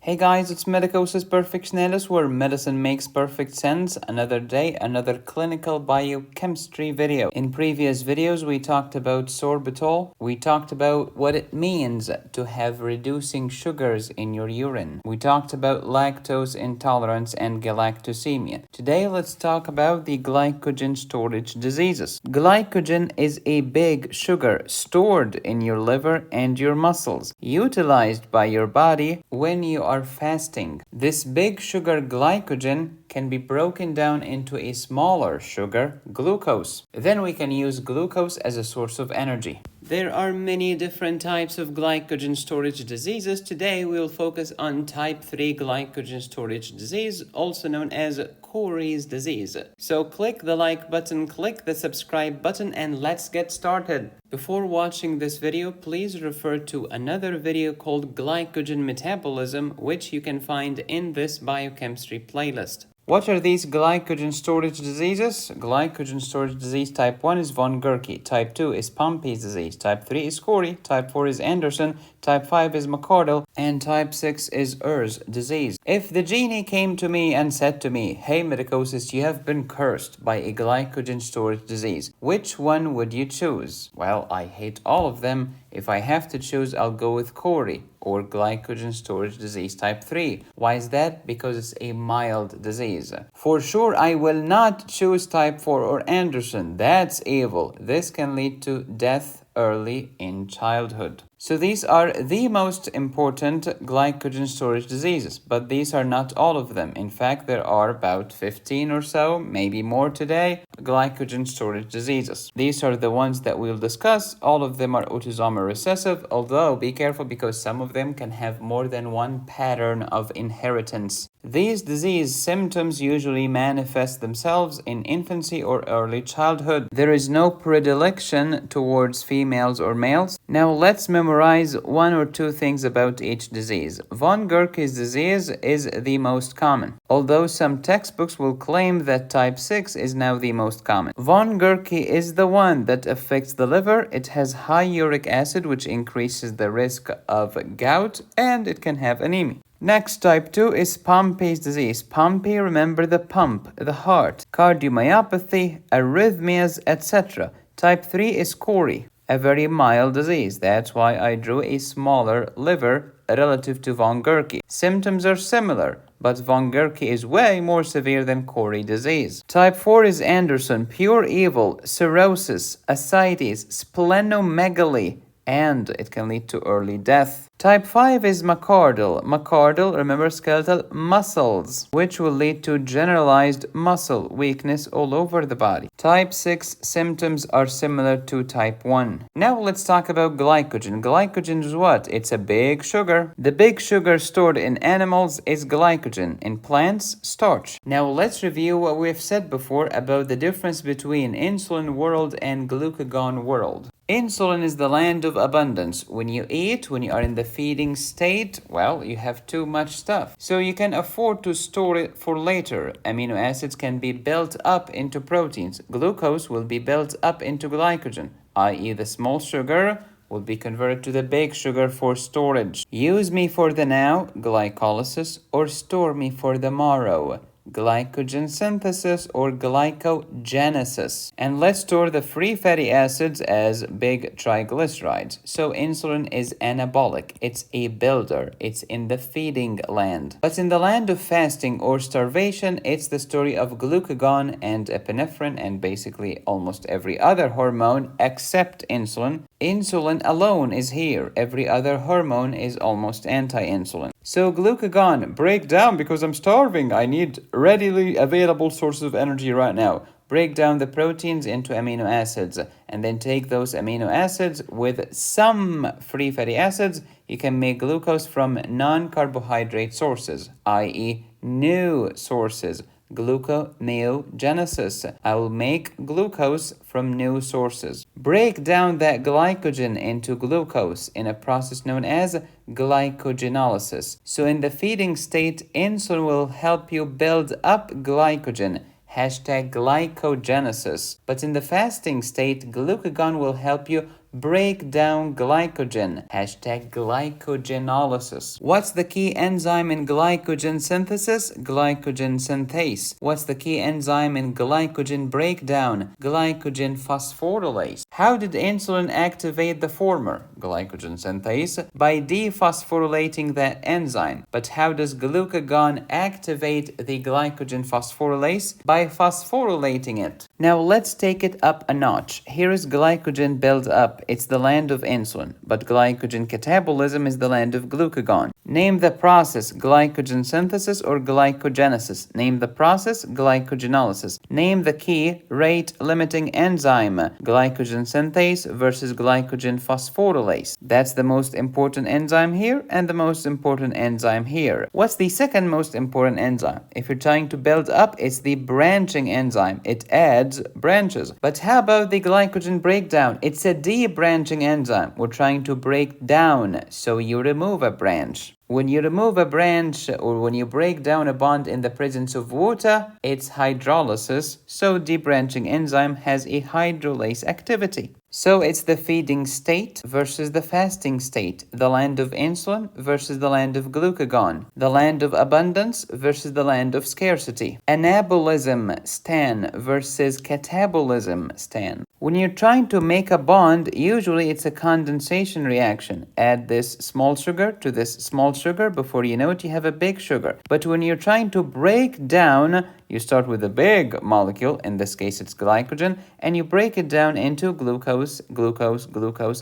Hey guys, it's Medicosis Perfectionalis, where medicine makes perfect sense. Another day, another clinical biochemistry video. In previous videos, we talked about sorbitol. We talked about what it means to have reducing sugars in your urine. We talked about lactose intolerance and galactosemia. Today, let's talk about the glycogen storage diseases. Glycogen is a big sugar stored in your liver and your muscles, utilized by your body when you are fasting. This big sugar glycogen can be broken down into a smaller sugar, glucose. Then we can use glucose as a source of energy. There are many different types of glycogen storage diseases. Today we will focus on type 3 glycogen storage disease, also known as Cori's disease. So click the like button, click the subscribe button, and let's get started. Before watching this video, please refer to another video called Glycogen Metabolism, which you can find in this biochemistry playlist. What are these glycogen storage diseases? Glycogen storage disease type 1 is von Gerke, type 2 is Pompey's disease, type 3 is Cori, type 4 is Anderson, type 5 is McCardle, and type 6 is Ehr's disease. If the genie came to me and said to me, "Hey Medicosis, you have been cursed by a glycogen storage disease, which one would you choose?" Well, I hate all of them. If I have to choose, I'll go with Cori, or glycogen storage disease type 3. Why is that? Because it's a mild disease. For sure, I will not choose type 4 or Anderson. That's evil. This can lead to death early in childhood. So these are the most important glycogen storage diseases, but these are not all of them. In fact, there are about 15 or so, maybe more today, glycogen storage diseases. These are the ones that we'll discuss. All of them are autosomal recessive, although be careful because some of them can have more than one pattern of inheritance. These disease symptoms usually manifest themselves in infancy or early childhood. There is no predilection towards females or males. Now let's memorize one or two things about each disease. Von Gerke's disease is the most common, although some textbooks will claim that type 6 is now the most common. Von Gerke is the one that affects the liver. It has high uric acid, which increases the risk of gout, and it can have anemia. Next, type 2 is Pompey's disease. Pompey, remember the pump, the heart, cardiomyopathy, arrhythmias, etc. Type 3 is Cori, a very mild disease. That's why I drew a smaller liver relative to von Gerke. Symptoms are similar, but von Gerke is way more severe than Cori disease. Type 4 is Anderson, pure evil, cirrhosis, ascites, splenomegaly, and it can lead to early death. Type 5 is McCardle. McCardle, remember skeletal muscles, which will lead to generalized muscle weakness all over the body. Type 6 symptoms are similar to type 1. Now let's talk about glycogen. Glycogen is what? It's a big sugar. The big sugar stored in animals is glycogen. In plants, starch. Now let's review what we've said before about the difference between insulin world and glucagon world. Insulin is the land of abundance. When you eat, when you are in the feeding state, well, you have too much stuff. So you can afford to store it for later. Amino acids can be built up into proteins. Glucose will be built up into glycogen, i.e. the small sugar will be converted to the big sugar for storage. Use me for the now, glycolysis, or store me for the morrow, glycogen synthesis or glycogenesis. And let's store the free fatty acids as big triglycerides. So insulin is anabolic. It's a builder. It's in the feeding land. But in the land of fasting or starvation, it's the story of glucagon and epinephrine and basically almost every other hormone except insulin. Insulin alone is here. Every other hormone is almost anti-insulin. So glucagon, break down because I'm starving. I need readily available sources of energy right now. Break down the proteins into amino acids and then take those amino acids with some free fatty acids. You can make glucose from non-carbohydrate sources, i.e. new sources. Glucogenesis. I will make glucose from new sources. Break down that glycogen into glucose in a process known as glycogenolysis. So in the feeding state, insulin will help you build up glycogen. #glycogenesis. But in the fasting state, glucagon will help you break down glycogen. Hashtag glycogenolysis. What's the key enzyme in glycogen synthesis? Glycogen synthase. What's the key enzyme in glycogen breakdown? Glycogen phosphorylase. How did insulin activate the former? Glycogen synthase. By dephosphorylating that enzyme. But how does glucagon activate the glycogen phosphorylase? By phosphorylating it. Now let's take it up a notch. Here is glycogen built up. It's the land of insulin. But glycogen catabolism is the land of glucagon. Name the process, glycogen synthesis or glycogenesis. Name the process, glycogenolysis. Name the key rate-limiting enzyme, glycogen synthase versus glycogen phosphorylase. That's the most important enzyme here and the most important enzyme here. What's the second most important enzyme? If you're trying to build up, it's the branching enzyme. It adds branches. But how about the glycogen breakdown? It's a debranching enzyme. We're trying to break down, so you remove a branch. When you remove a branch or when you break down a bond in the presence of water, it's hydrolysis, so debranching enzyme has a hydrolase activity. So it's the feeding state versus the fasting state, the land of insulin versus the land of glucagon, the land of abundance versus the land of scarcity, anabolism stan versus catabolism stan. When you're trying to make a bond, usually it's a condensation reaction. Add this small sugar to this small sugar. Before you know it, you have a big sugar. But when you're trying to break down, you start with a big molecule, in this case it's glycogen, and you break it down into glucose,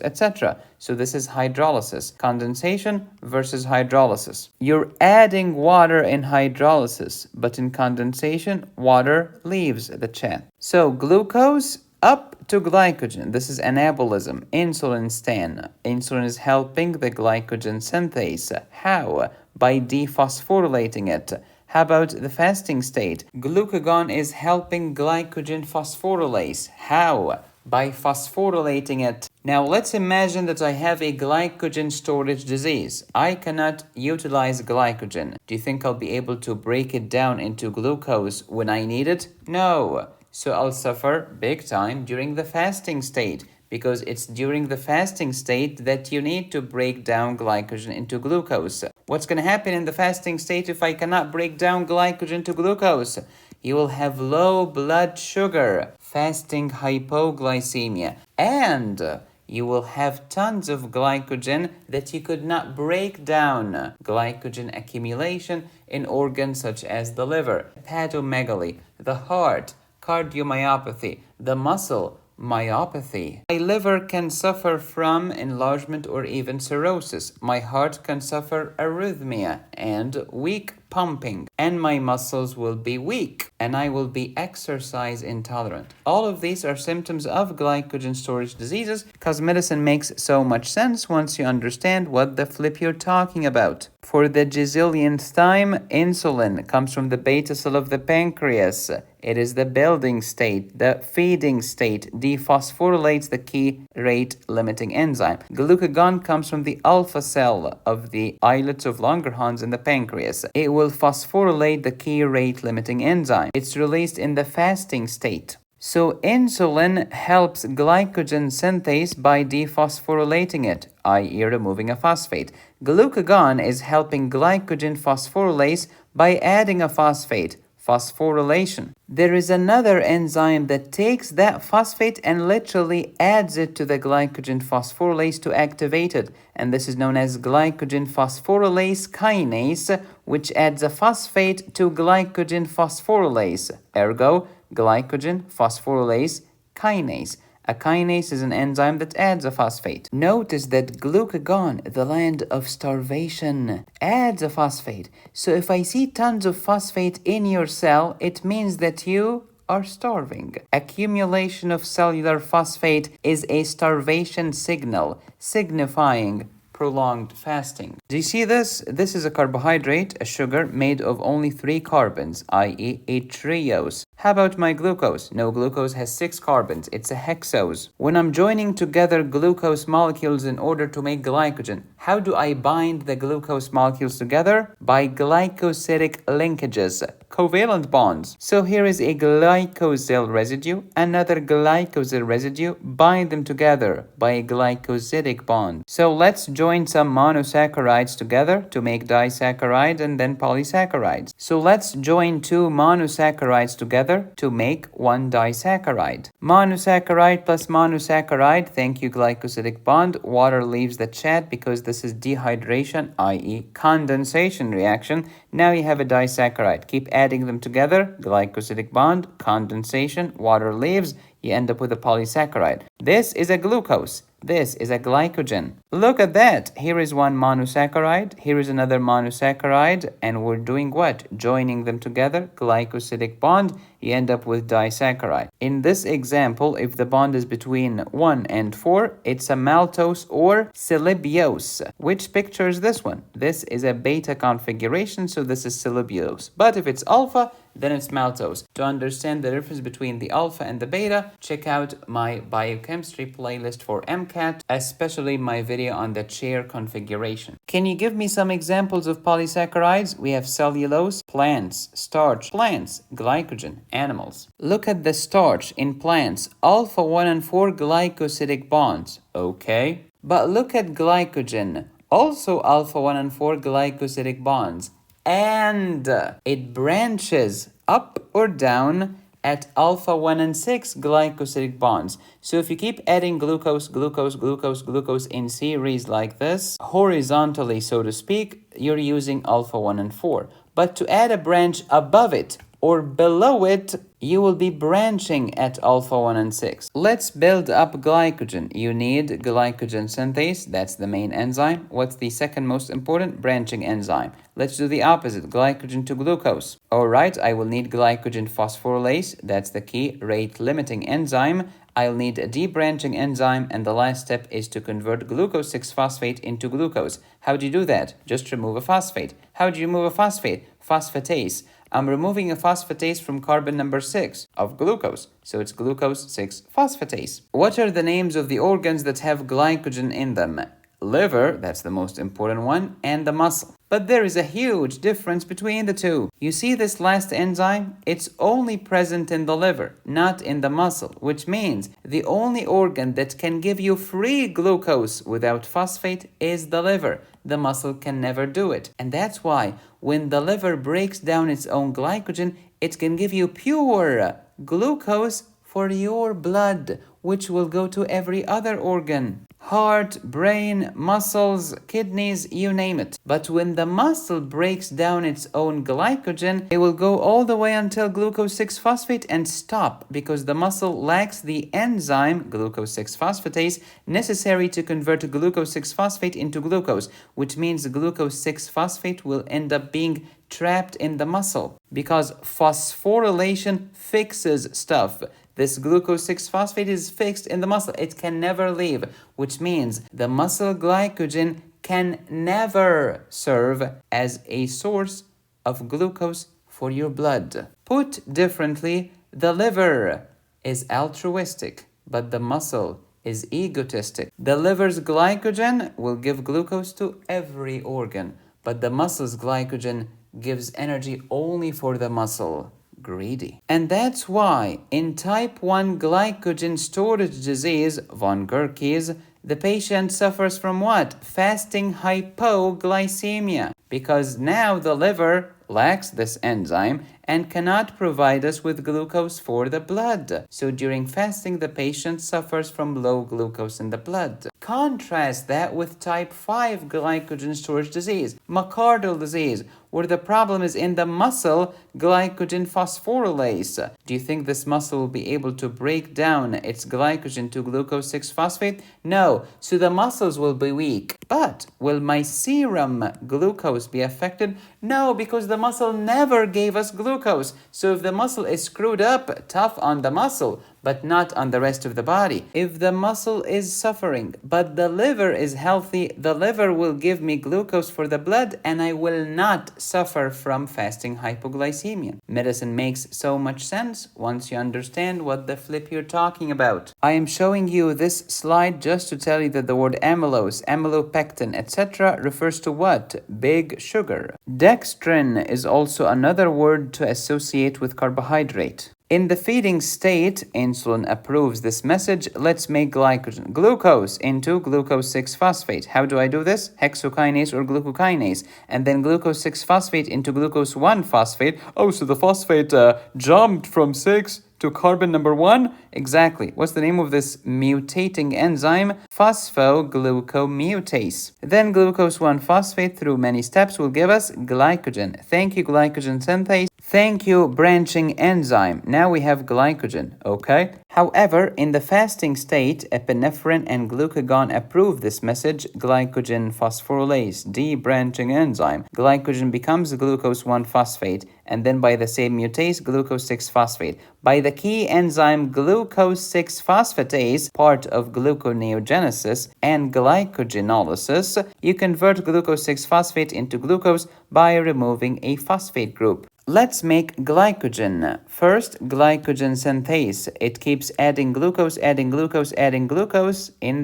etc. So this is hydrolysis. Condensation versus hydrolysis. You're adding water in hydrolysis, but in condensation, water leaves the chat. So glucose up to glycogen. This is anabolism. Insulin stan. Insulin is helping the glycogen synthase. How? By dephosphorylating it. How about the fasting state? Glucagon is helping glycogen phosphorylase. How? By phosphorylating it. Now let's imagine that I have a glycogen storage disease. I cannot utilize glycogen. Do you think I'll be able to break it down into glucose when I need it? No. So I'll suffer big time during the fasting state, because it's during the fasting state that you need to break down glycogen into glucose. What's going to happen in the fasting state if I cannot break down glycogen to glucose? You will have low blood sugar, fasting hypoglycemia, and you will have tons of glycogen that you could not break down. Glycogen accumulation in organs such as the liver, hepatomegaly, the heart, cardiomyopathy, the muscle myopathy. My liver can suffer from enlargement or even cirrhosis. My heart can suffer arrhythmia and weak pumping, and my muscles will be weak, and I will be exercise intolerant. All of these are symptoms of glycogen storage diseases, because medicine makes so much sense once you understand what the flip you're talking about. For the gazillionth time, insulin comes from the beta cell of the pancreas. It is the building state, the feeding state, dephosphorylates the key rate-limiting enzyme. Glucagon comes from the alpha cell of the islets of Langerhans in the pancreas. It will phosphorylate the key rate-limiting enzyme. It's released in the fasting state. So insulin helps glycogen synthase by dephosphorylating it, i.e. removing a phosphate. Glucagon is helping glycogen phosphorylase by adding a phosphate, phosphorylation. There is another enzyme that takes that phosphate and literally adds it to the glycogen phosphorylase to activate it, and this is known as glycogen phosphorylase kinase, which adds a phosphate to glycogen phosphorylase. Ergo, glycogen phosphorylase kinase. A kinase is an enzyme that adds a phosphate. Notice that glucagon, the land of starvation, adds a phosphate. So if I see tons of phosphate in your cell, it means that you are starving. Accumulation of cellular phosphate is a starvation signal, signifying prolonged fasting. Do you see this? This is a carbohydrate, a sugar made of only 3 carbons, i.e. a triose. How about my glucose? No, glucose has 6 carbons. It's a hexose. When I'm joining together glucose molecules in order to make glycogen, how do I bind the glucose molecules together? By glycosidic linkages, covalent bonds. So here is a glycosyl residue, another glycosyl residue, bind them together by a glycosidic bond. So let's join some monosaccharides together to make disaccharides and then polysaccharides. So let's join 2 monosaccharides together to make 1 disaccharide. Monosaccharide plus monosaccharide, thank you glycosidic bond, water leaves the chat because this is dehydration, i.e. condensation reaction. Now you have a disaccharide. Keep adding them together, glycosidic bond, condensation, water leaves, you end up with a polysaccharide. This is a glucose. This is a glycogen. Look at that. Here is 1 monosaccharide. Here is another monosaccharide. And we're doing what? Joining them together. Glycosidic bond. You end up with disaccharide. In this example, if the bond is between 1 and 4, it's a maltose or cellulose. Which picture is this one? This is a beta configuration, so this is cellulose. But if it's alpha, then it's maltose. To understand the difference between the alpha and the beta, check out my biochemistry playlist for MCAT, especially my video on the chair configuration. Can you give me some examples of polysaccharides? We have cellulose, plants, starch, plants, glycogen, animals. Look at the starch in plants, alpha 1 and 4 glycosidic bonds. Okay. But look at glycogen, also alpha 1 and 4 glycosidic bonds. And it branches up or down at alpha 1 and 6 glycosidic bonds. So if you keep adding glucose, glucose, glucose, glucose in series like this, horizontally so to speak, you're using alpha 1 and 4. But to add a branch above it or below it, you will be branching at alpha 1 and 6. Let's build up glycogen. You need glycogen synthase, that's the main enzyme. What's the second most important? Branching enzyme. Let's do the opposite, glycogen to glucose. Alright, I will need glycogen phosphorylase, that's the key rate limiting enzyme. I'll need a debranching enzyme, and the last step is to convert glucose 6-phosphate into glucose. How do you do that? Just remove a phosphate. How do you remove a phosphate? Phosphatase. I'm removing a phosphatase from carbon number 6 of glucose, so it's glucose 6-phosphatase. What are the names of the organs that have glycogen in them? Liver, that's the most important one, and the muscle. But there is a huge difference between the two. You see this last enzyme? It's only present in the liver, not in the muscle, which means the only organ that can give you free glucose without phosphate is the liver. The muscle can never do it. And that's why when the liver breaks down its own glycogen, it can give you pure glucose for your blood, which will go to every other organ. Heart, brain, muscles, kidneys, you name it. But when the muscle breaks down its own glycogen, it will go all the way until glucose 6-phosphate and stop because the muscle lacks the enzyme, glucose 6-phosphatase, necessary to convert glucose 6-phosphate into glucose, which means glucose 6-phosphate will end up being trapped in the muscle because phosphorylation fixes stuff. This glucose 6-phosphate is fixed in the muscle. It can never leave, which means the muscle glycogen can never serve as a source of glucose for your blood. Put differently, the liver is altruistic, but the muscle is egotistic. The liver's glycogen will give glucose to every organ, but the muscle's glycogen gives energy only for the muscle. Greedy. And that's why in type 1 glycogen storage disease, von Gerke's, the patient suffers from what? Fasting hypoglycemia. Because now the liver lacks this enzyme and cannot provide us with glucose for the blood. So during fasting, the patient suffers from low glucose in the blood. Contrast that with type 5 glycogen storage disease, myocardial disease, where the problem is in the muscle glycogen phosphorylase. Do you think this muscle will be able to break down its glycogen to glucose 6-phosphate? No, so the muscles will be weak. But will my serum glucose be affected? No, because the muscle never gave us glucose. So if the muscle is screwed up, tough on the muscle. but not on the rest of the body. If the muscle is suffering, but the liver is healthy, the liver will give me glucose for the blood and I will not suffer from fasting hypoglycemia. Medicine makes so much sense once you understand what the flip you're talking about. I am showing you this slide just to tell you that the word amylose, amylopectin, etc. refers to what? Big sugar. Dextrin is also another word to associate with carbohydrate. In the feeding state, insulin approves this message. Let's make glycogen. Glucose into glucose 6-phosphate. How do I do this? Hexokinase or glucokinase. And then glucose 6-phosphate into glucose 1-phosphate. Oh, so the phosphate jumped from 6 to carbon number 1? Exactly. What's the name of this mutating enzyme? Phosphoglucomutase. Then glucose 1-phosphate through many steps will give us glycogen. Thank you, glycogen synthase. Thank you, branching enzyme. Now we have glycogen, okay? However, in the fasting state, epinephrine and glucagon approve this message. Glycogen phosphorylase, debranching enzyme. Glycogen becomes glucose 1-phosphate, and then by the same mutase, glucose 6-phosphate. By the key enzyme glucose 6-phosphatase, part of gluconeogenesis and glycogenolysis, you convert glucose 6-phosphate into glucose by removing a phosphate group. Let's make glycogen. First, glycogen synthase. It keeps adding glucose in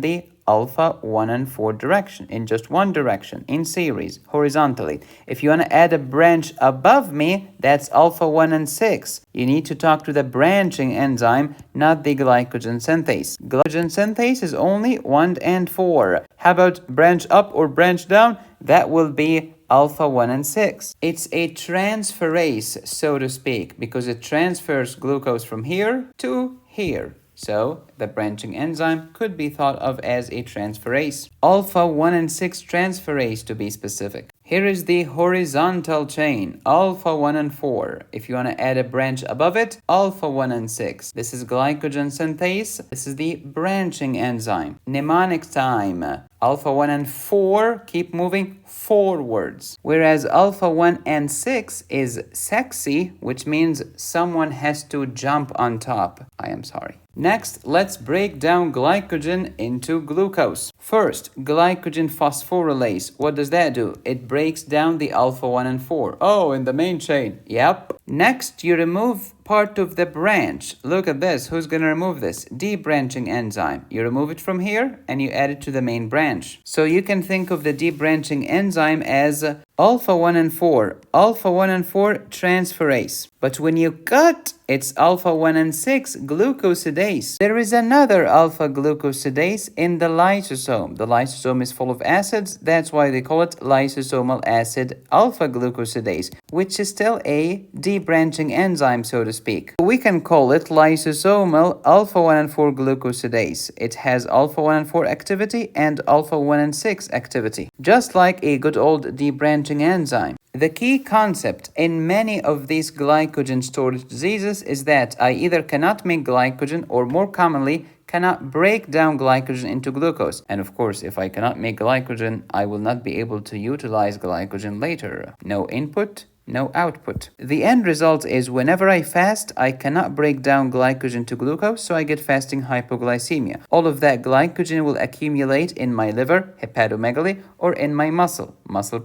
the alpha 1 and 4 direction, in just one direction, in series, horizontally. If you want to add a branch above me, that's alpha 1 and 6. You need to talk to the branching enzyme, not the glycogen synthase. Glycogen synthase is only 1 and 4. How about branch up or branch down? That will be alpha 1 and 6. It's a transferase, so to speak, because it transfers glucose from here to here. So the branching enzyme could be thought of as a transferase. Alpha 1 and 6 transferase to be specific. Here is the horizontal chain, alpha 1 and 4. If you want to add a branch above it, alpha 1 and 6. This is glycogen synthase. This is the branching enzyme. Mnemonic time. Alpha 1 and 4 keep moving forwards. Whereas alpha 1 and 6 is sexy, which means someone has to jump on top. I am sorry. Next, let's break down glycogen into glucose. First, glycogen phosphorylase. What does that do? It breaks down the alpha 1 and 4. Oh, in the main chain. Yep. Next, you remove part of the branch. Look at this. Who's going to remove this? Debranching enzyme. You remove it from here and you add it to the main branch. So you can think of the debranching enzyme as alpha 1 and 4. Alpha 1 and 4 transferase. But when you cut, it's alpha 1 and 6 glucosidase. There is another alpha glucosidase in the lysosome. The lysosome is full of acids. That's why they call it lysosomal acid alpha glucosidase, which is still a debranching enzyme, so to speak. We can call it lysosomal alpha 1 and 4 glucosidase. It has alpha 1 and 4 activity and alpha 1 and 6 activity, just like a good old debranching enzyme. The key concept in many of these glycogen storage diseases is that I either cannot make glycogen or, more commonly, cannot break down glycogen into glucose. And of course, if I cannot make glycogen, I will not be able to utilize glycogen later. No input, no output. The end result is whenever I fast, I cannot break down glycogen to glucose, so I get fasting hypoglycemia. All of that glycogen will accumulate in my liver, hepatomegaly, or in my muscle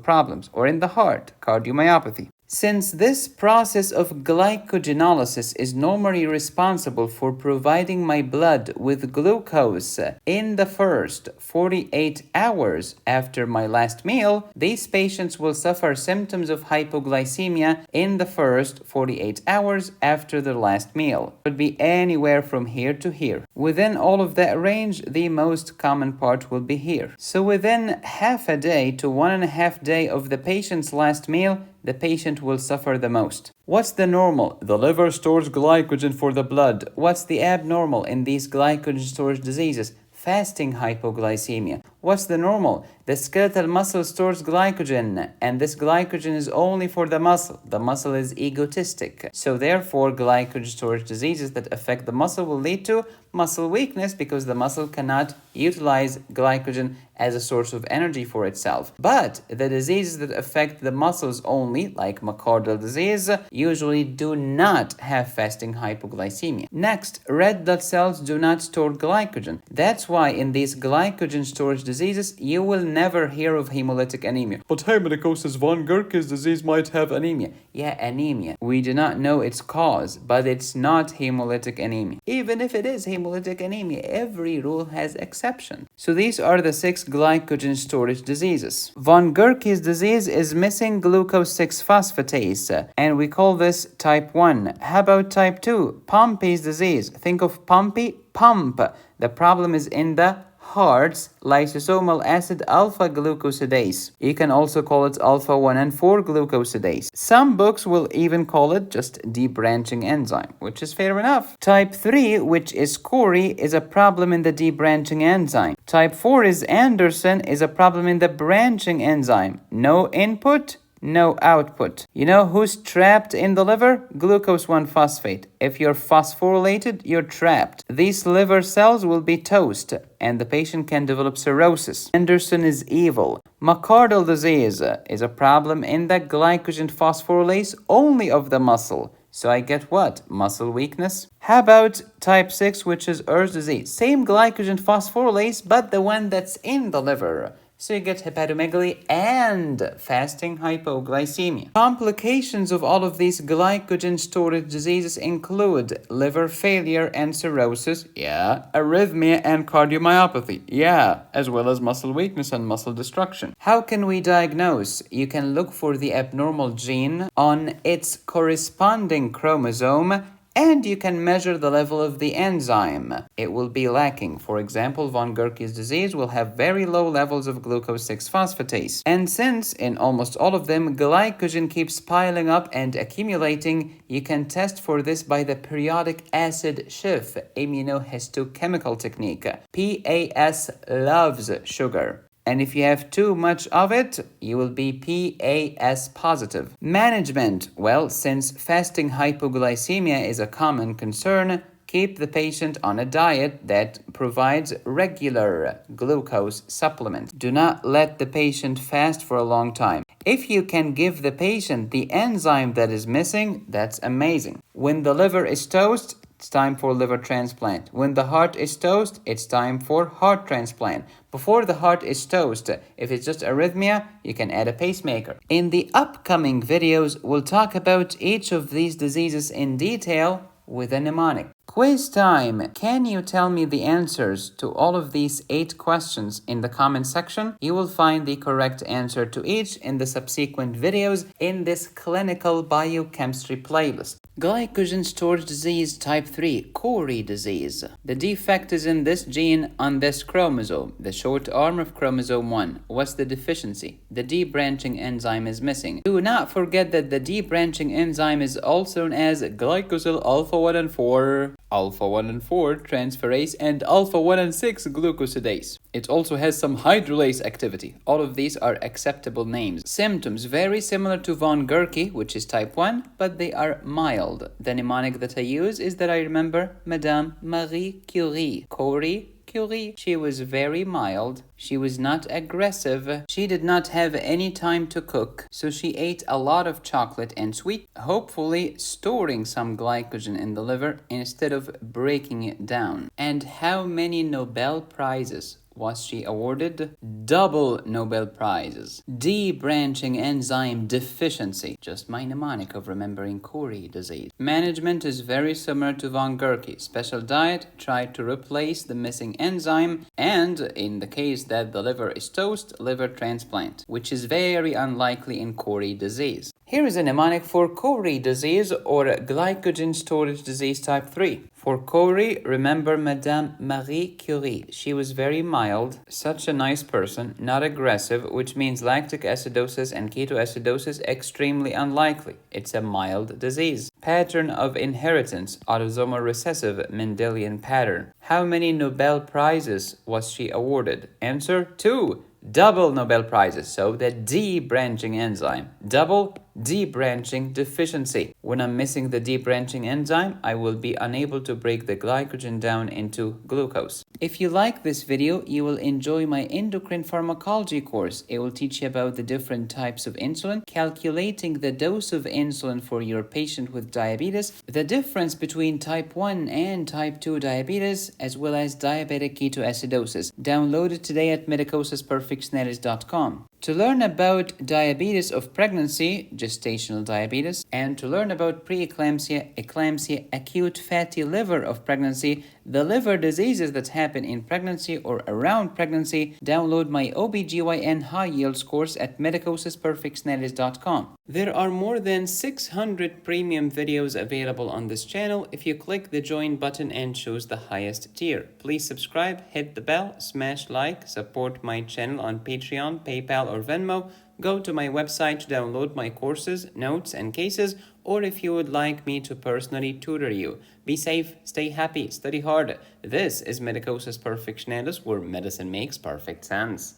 problems, or in the heart, cardiomyopathy. Since this process of glycogenolysis is normally responsible for providing my blood with glucose in the first 48 hours after my last meal, these patients will suffer symptoms of hypoglycemia in the first 48 hours after their last meal. It could be anywhere from here to here. Within all of that range, the most common part will be here. So within half a day to 1.5 days of the patient's last meal, the patient will suffer the most. What's the normal? The liver stores glycogen for the blood. What's the abnormal in these glycogen storage diseases? Fasting hypoglycemia. What's the normal? The skeletal muscle stores glycogen, and this glycogen is only for the muscle. The muscle is egotistic. So therefore, glycogen storage diseases that affect the muscle will lead to muscle weakness because the muscle cannot utilize glycogen as a source of energy for itself. But the diseases that affect the muscles only, like myocardial disease, usually do not have fasting hypoglycemia. Next, red blood cells do not store glycogen. That's why in these glycogen storage diseases, you will never hear of hemolytic anemia. But hemodicosis von Gerke's disease might have anemia. Yeah, anemia. We do not know its cause, but it's not hemolytic anemia. Even if it is hemolytic anemia, every rule has exception. So these are the 6 glycogen storage diseases. Von Gerke's disease is missing glucose 6-phosphatase, and we call this type 1. How about type 2? Pompey's disease. Think of Pompey, pump. The problem is in the heart's lysosomal acid alpha-glucosidase. You can also call it alpha-1 and 4 glucosidase. Some books will even call it just debranching enzyme, which is fair enough. Type 3, which is Cori, is a problem in the debranching enzyme. Type 4 is Anderson, is a problem in the branching enzyme. No input, no output. You know who's trapped in the liver? Glucose 1-phosphate. If you're phosphorylated, you're trapped. These liver cells will be toast, and the patient can develop cirrhosis. Anderson is evil. Myocardial disease is a problem in the glycogen phosphorylase only of the muscle. So I get what? Muscle weakness. How about type 6, which is Ehr's disease? Same glycogen phosphorylase, but the one that's in the liver. So you get hepatomegaly and fasting hypoglycemia. Complications of all of these glycogen storage diseases include liver failure and cirrhosis, yeah, arrhythmia and cardiomyopathy, yeah, as well as muscle weakness and muscle destruction. How can we diagnose? You can look for the abnormal gene on its corresponding chromosome, and you can measure the level of the enzyme. It will be lacking. For example, von Gerke's disease will have very low levels of glucose 6-phosphatase. And since in almost all of them, glycogen keeps piling up and accumulating, you can test for this by the periodic acid Schiff immunohistochemical technique. PAS loves sugar. And if you have too much of it, you will be PAS positive. Management. Well, since fasting hypoglycemia is a common concern, keep the patient on a diet that provides regular glucose supplement. Do not let the patient fast for a long time. If you can give the patient the enzyme that is missing, that's amazing. When the liver is toast, it's time for liver transplant. When the heart is toast, it's time for heart transplant. Before the heart is toast, if it's just arrhythmia, you can add a pacemaker. In the upcoming videos, we'll talk about each of these diseases in detail with a mnemonic. Quiz time! Can you tell me the answers to all of these 8 questions in the comment section? You will find the correct answer to each in the subsequent videos in this clinical biochemistry playlist. Glycogen storage disease type 3, Cori disease. The defect is in this gene on this chromosome, the short arm of chromosome 1. What's the deficiency? The debranching enzyme is missing. Do not forget that the debranching enzyme is also known as glycosyl alpha-1 and 4, alpha-1 and 4 transferase, and alpha-1 and 6 glucosidase. It also has some hydrolase activity. All of these are acceptable names. Symptoms very similar to von Gerke, which is type 1, but they are mild. The mnemonic that I use is that I remember Madame Marie Curie. Cori, Curie. She was very mild. She was not aggressive. She did not have any time to cook, so she ate a lot of chocolate and sweet, hopefully storing some glycogen in the liver instead of breaking it down. And how many Nobel Prizes was she awarded? Double Nobel Prizes. Debranching enzyme deficiency. Just my mnemonic of remembering Cori disease. Management is very similar to von Gerke. Special diet, try to replace the missing enzyme, and in the case that the liver is toast, liver transplant, which is very unlikely in Cori disease. Here is a mnemonic for Cori disease or glycogen storage disease type 3. For Cori, remember Madame Marie Curie. She was very mild, such a nice person, not aggressive, which means lactic acidosis and ketoacidosis extremely unlikely. It's a mild disease. Pattern of inheritance, autosomal recessive, Mendelian pattern. How many Nobel Prizes was she awarded? Answer 2. Double Nobel Prizes, so the D-branching enzyme. Double D-branching deficiency. When I'm missing the D-branching enzyme, I will be unable to break the glycogen down into glucose. If you like this video, you will enjoy my endocrine pharmacology course. It will teach you about the different types of insulin, calculating the dose of insulin for your patient with diabetes, the difference between type 1 and type 2 diabetes, as well as diabetic ketoacidosis. Download it today at medicosisperfectionalis.com. To learn about diabetes of pregnancy, gestational diabetes, and to learn about preeclampsia, eclampsia, acute fatty liver of pregnancy, the liver diseases that happen in pregnancy or around pregnancy, download my OBGYN High Yields course at medicosisperfectionalis.com. There are more than 600 premium videos available on this channel if you click the join button and choose the highest tier. Please subscribe, hit the bell, smash like, support my channel on Patreon, PayPal, or Venmo. Go to my website to download my courses, notes, and cases, or if you would like me to personally tutor you. Be safe, stay happy, study hard. This is Medicosis Perfectionalis, where medicine makes perfect sense.